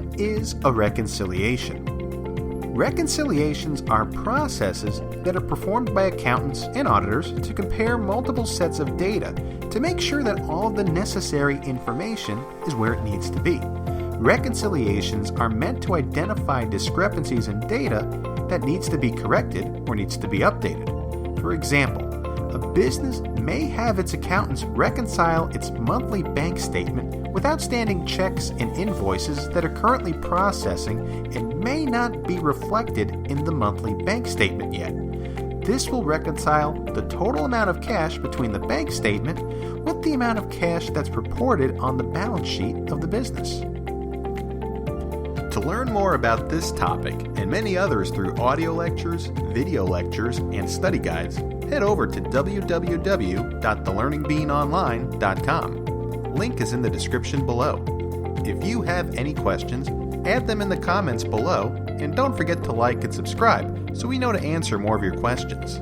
What is a reconciliation? Reconciliations are processes that are performed by accountants and auditors to compare multiple sets of data to make sure that all the necessary information is where it needs to be. Reconciliations are meant to identify discrepancies in data that needs to be corrected or needs to be updated. For example, a business may have its accountants reconcile its monthly bank statement with outstanding checks and invoices that are currently processing and may not be reflected in the monthly bank statement yet. This will reconcile the total amount of cash between the bank statement with the amount of cash that's reported on the balance sheet of the business. To learn more about this topic and many others through audio lectures, video lectures, and study guides, head over to www.thelearningbeanonline.com. Link is in the description below. If you have any questions, add them in the comments below, and don't forget to like and subscribe so we know to answer more of your questions.